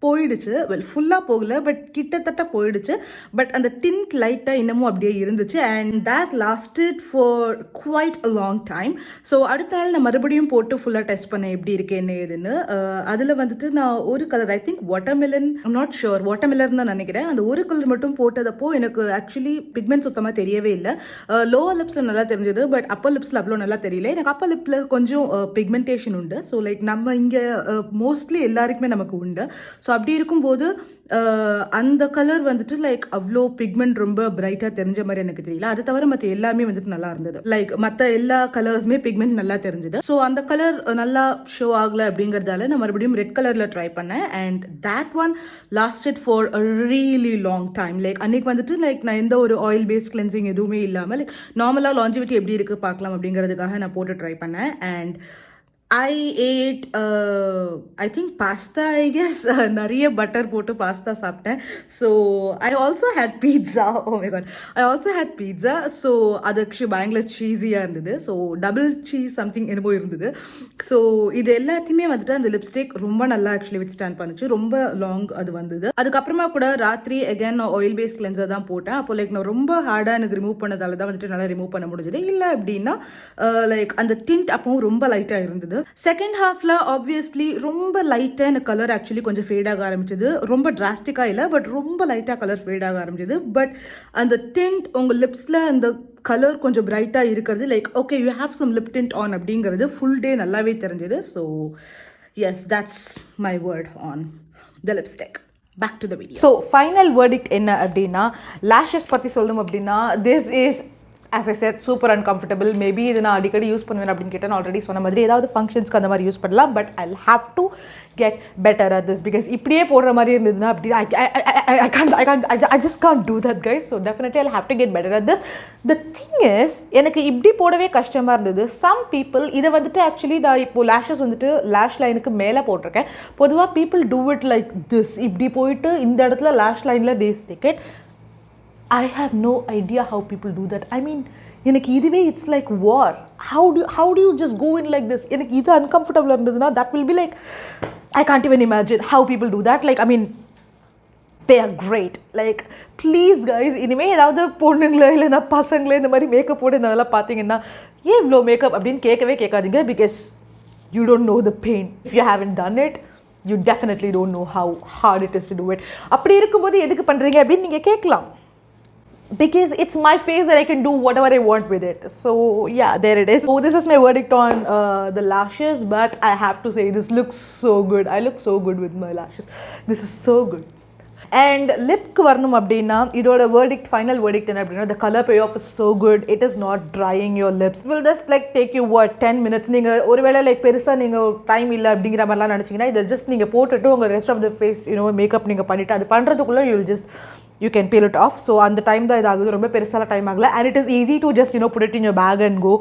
போயிடுச்சு. வெல் ஃபுல்லாக போகல, பட் கிட்டத்தட்ட போயிடுச்சு. பட் அந்த டிண்ட் லைட்டாக இன்னமும் அப்படியே இருந்துச்சு. And that lasted for quite a long time. So அடுத்த நாள் நான் மறுபடியும் போட்டு ஃபுல்லாக டெஸ்ட் பண்ணேன் எப்படி இருக்கு என்ன ஏதுன்னு. அதில் வந்துட்டு நான் ஒரு colour, I think watermelon, I'm not sure, watermelon தான் நினைக்கிறேன். அந்த ஒரு கலர் மட்டும் போட்டதப்போ எனக்கு ஆக்சுவலி பிக்மெண்ட் சுத்தமாக தெரியவே இல்லை. லோவர் லிப்ஸில் நல்லா தெரிஞ்சது, பட் அப்பர் லிப்ஸில் அவ்வளோ நல்லா தெரியல. எனக்கு அப்பர் லிப்பில் கொஞ்சம் பிக்மெண்டேஷன் உண்டு. ஸோ லைக் நம்ம இங்கே மோஸ்ட்லி எல்லாருக்குமே நமக்கு உண்டு. ஸோ அப்படி இருக்கும்போது அந்த கலர் வந்துட்டு லைக் அவ்வளோ பிக்மெண்ட் ரொம்ப பிரைட்டாக தெரிஞ்ச மாதிரி எனக்கு தெரியல. அது தவிர மற்ற எல்லாமே வந்துட்டு நல்லா இருந்தது. லைக் மற்ற எல்லா கலர்ஸுமே பிக்மெண்ட் நல்லா தெரிஞ்சது. ஸோ அந்த கலர் நல்லா ஷோ ஆகலை அப்படிங்கிறதால நான் மறுபடியும் ரெட் கலரில் ட்ரை பண்ணேன். And that one lasted for a really long time. Like அன்றைக்கி வந்துட்டு லைக் நான் எந்த ஒரு ஆயில் பேஸ்ட் கிளென்சிங் எதுவுமே இல்லாமல் லைக் நார்மலாக லாஞ்சிவிட்டி எப்படி இருக்குது பார்க்கலாம் அப்படிங்கிறதுக்காக நான் போட்டு ட்ரை பண்ணேன். And I ate I think pasta, I guess. நிறைய பட்டர் போட்டு பாஸ்தா சாப்பிட்டேன். So I also had pizza. Oh my god, I also had pizza. So அது ஆக்சுவலி பயங்கர சீஸியாக இருந்தது. ஸோ டபுள் சீஸ் சம்திங் என்னமோ இருந்தது. ஸோ இது எல்லாத்தையுமே வந்துட்டு அந்த லிப்ஸ்டிக் ரொம்ப நல்லா ஆக்சுவலி வித் ஸ்டாண்ட் பண்ணுச்சு. ரொம்ப லாங் அது வந்தது. அதுக்கப்புறமா கூட ராத்திரி அகேன் நான் ஆயில் பேஸ்ட் கிளென்சர் தான் போட்டேன். அப்போ லைக் நான் ரொம்ப ஹார்டாக எனக்கு ரிமூவ் பண்ணதால தான் வந்துட்டு நல்லா ரிமூவ் பண்ண முடிஞ்சது. இல்லை அப்படின்னா லைக் அந்த டிண்ட் அப்பவும் ரொம்ப லைட்டாக இருந்தது. செகண்ட் ஹாஃப்ல ஆப்வியஸ்லி ரொம்ப லைட்டாக எனக்கு கலர் ஆக்சுவலி கொஞ்சம் ஃபேட் ஆக ஆரம்பிச்சது. ரொம்ப டிராஸ்டிக்காக இல்லை, பட் ரொம்ப லைட்டாக கலர் ஃபேட் ஆக ஆரம்பிச்சது. பட் அந்த டிண்ட் உங்கள் லிப்ஸில் அந்த கலர் கொஞ்சம் பிரைட்டாக இருக்கிறது like okay you have some lip tint on அப்படிங்கிறது ஃபுல் டே நல்லாவே தெரிஞ்சது. So yes, that's my word on the lipstick. Back to the video. So final verdict என்ன அப்படின்னா, லேஷஸ் பற்றி சொல்லணும் அப்படின்னா this is as I said super uncomfortable. Maybe இது நான் அடிக்கடி யூஸ் பண்ணுவேன் அப்படின்னு கேட்டேன். ஆல்ரெடி சொன்ன மாதிரி ஏதாவது ஃபங்க்ஷன்ஸ்க்கு அந்த மாதிரி யூஸ் பண்ணலாம். But I'll have to get better at this because இப்படியே போடுற மாதிரி இருந்ததுன்னா அப்படி I just can't do that guys. So definitely I'll have to get better at this. The thing is எனக்கு இப்படி போடவே கஷ்டமாக இருந்தது. Some people இதை வந்துட்டு ஆக்சுவலி நான் இப்போ லேஷஸ் வந்துட்டு லேஷ் லைனுக்கு மேலே போட்டிருக்கேன். பொதுவாக people do it like this. இப்படி போயிட்டு இந்த இடத்துல லேஷ் லைனில் they stick it. I have no idea how people do that. I mean, எனக்கு இதுவே it's like war. How do you just go in like this? எனக்கு இது uncomfortable இருந்ததுன்னா that will be like, I can't even imagine how people do that. Like, I mean, they are great. Like, please guys, இனிமே ஏதாவது பொண்ணுங்களோ இல்லைன்னா பசங்களே இந்த மாதிரி makeup போட்டு இதெல்லாம் பார்த்தீங்கன்னா ஏன் இவ்வளோ மேக்கப் அப்படின்னு கேட்கவே கேட்காதீங்க, because you don't know the pain. If you haven't done it, you definitely don't know how hard it is to do it. அப்படி இருக்கும்போது எதுக்கு பண்ணுறீங்க அப்படின்னு நீங்கள் கேட்கலாம், because it's my face and I can do whatever I want with it. So yeah, there it is. So this is my verdict on the lashes, but I have to say this looks so good. I look so good with my lashes. This is so good. And lip ku varnum அப்படினா இதோட verdict, final verdict என்ன அப்படினா, the color payoff is so good. It is not drying your lips. It will just like take you what 10 minutes. நீங்க ஒருவேளை like பெருசா நீங்க time இல்ல அப்படிங்கற மாதிரிலாம் நினைச்சீங்கன்னா இத just நீங்க போட்டுட்டு உங்க rest of the face makeup நீங்க பண்ணிட்டு அது பண்றதுக்குள்ள you can peel it off. So அந்த டைம் தான் இது ஆகுது, ரொம்ப பெருசால டைம் ஆகல. And it is easy to just put it in your bag and go.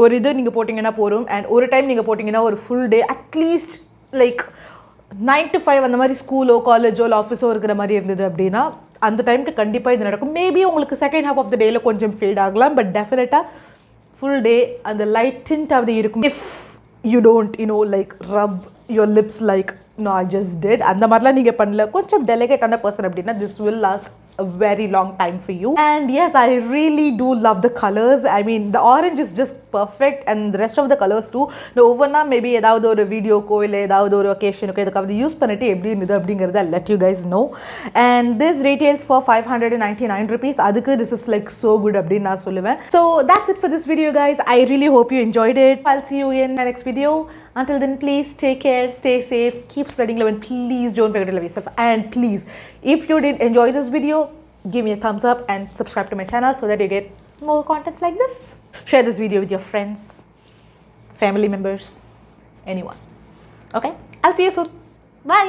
ஒரு இது நீங்க போடிங்கனா போரும், and ஒரு டைம் நீங்க போடிங்கனா ஒரு full day at least like 9 to 5 அந்த மாதிரி ஸ்கூலோ காலேஜோ இல்லை ஆஃபீஸோ இருக்கிற மாதிரி இருந்தது அப்படின்னா அந்த டைமுக்கு கண்டிப்பாக இது நடக்கும். மேபி உங்களுக்கு செகண்ட் ஹாஃப் ஆஃப் த டேயில் கொஞ்சம் ஃபேட் ஆகலாம், பட் டெஃபினட்டாக ஃபுல் டே அந்த லைட் டின்ட்டாவது இருக்கும். If you don't like rub your lips like no I just did அந்த மாதிரிலாம் நீங்கள் பண்ணல, கொஞ்சம் டெலிகேட்டான பர்சன் அப்படின்னா this will last a very long time for you. And yes, I really do love the colors. I mean, the orange is just perfect, and the rest of the colors too. No overna maybe edavadhu oru video ko illa edavadhu oru occasion ko edukavadhu use pannite eppadi irundhu abdingiradha let you guys know. And this retails for 599 rupees. Adukku this is like so good abdin na solluven. So that's it for this video guys. I really hope you enjoyed it. I'll see you in my next video. Until then, please take care, stay safe, keep spreading love, and please don't forget to love yourself. And please, if you did enjoy this video, give me a thumbs up and subscribe to my channel so that you get more contents like this. Share this video with your friends, family members, anyone. Okay, I'll see you soon. Bye.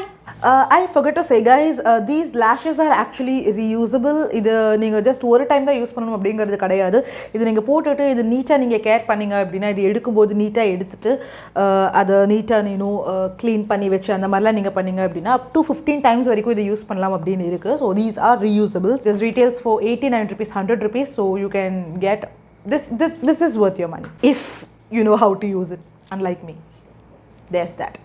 I forgot to say guys, these lashes are actually reusable. இது நீங்கள் just ஒரு time தான் use பண்ணணும் அப்படிங்கிறது கிடையாது. இது நீங்கள் போட்டுட்டு இது நீட்டாக நீங்கள் கேர் பண்ணிங்க அப்படின்னா இது எடுக்கும்போது நீட்டாக எடுத்துட்டு அதை நீட்டாக க்ளீன் பண்ணி வச்சு அந்த மாதிரிலாம் நீங்கள் பண்ணிங்க அப்படின்னா up to 15 times வரைக்கும் இதை யூஸ் பண்ணலாம் அப்படின்னு இருக்குது. So these are reusable. This retails for 89 rupees, 100 rupees. So you can get this is worth your money if you know how to use it, unlike me. There's that.